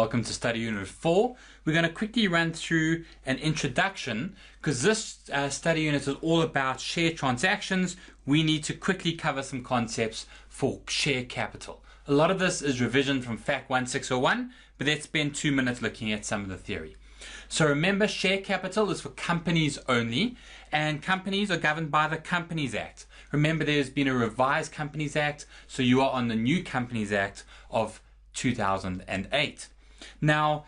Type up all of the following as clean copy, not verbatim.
welcome to study unit 4. We're going to quickly run through an introduction because this study unit is all about share transactions. We need to quickly cover some concepts for share capital. A lot of this is revision from FAC2601, but let's spend 2 minutes looking at some of the theory. So remember, share capital is for companies only, and companies are governed by the Companies Act. Remember, there's been a revised Companies Act, so you are on the new Companies Act of 2008. Now,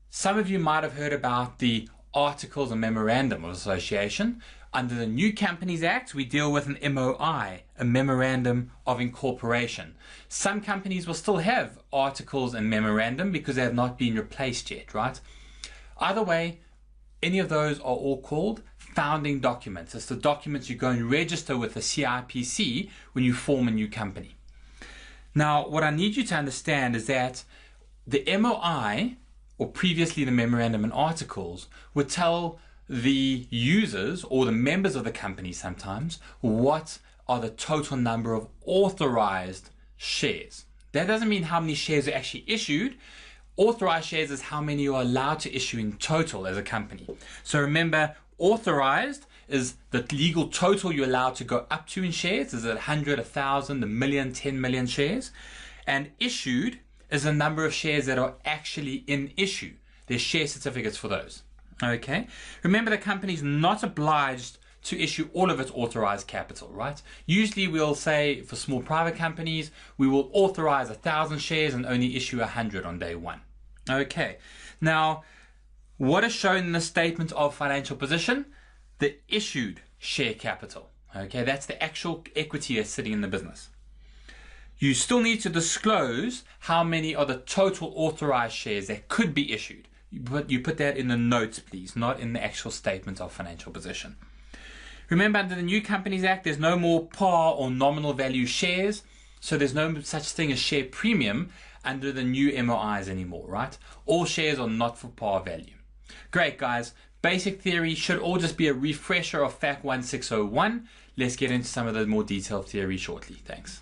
some of you might have heard about the Articles and Memorandum of Association. Under the new Companies Act, we deal with an MOI, a Memorandum of Incorporation. Some companies will still have Articles and Memorandum because they have not been replaced yet, right? Either way, any of those are all called founding documents. It's the documents you go and register with the CIPC when you form a new company. Now, what I need you to understand is that the MOI, or previously the Memorandum and Articles, would tell the users or the members of the company sometimes what are the total number of authorized shares. That doesn't mean how many shares are actually issued. Authorized shares is how many you are allowed to issue in total as a company. So remember, authorized is the legal total you're allowed to go up to in shares. Is it 100, 1,000, a million, 10 million shares? And issued is the number of shares that are actually in issue. There's share certificates for those. Okay. Remember, the company is not obliged to issue all of its authorized capital, right? Usually we'll say for small private companies, we will authorize 1,000 shares and only issue 100 on day one. Okay. Now, what is shown in the statement of financial position? The issued share capital. Okay, that's the actual equity that's sitting in the business. You still need to disclose how many are the total authorized shares that could be issued. You put that in the notes, please, not in the actual statement of financial position. Remember, under the new Companies Act, there's no more par or nominal value shares, so there's no such thing as share premium under the new MOIs anymore, right? All shares are not for par value. Great, guys. Basic theory should all just be a refresher of FAC 1601. Let's get into some of the more detailed theory shortly. Thanks.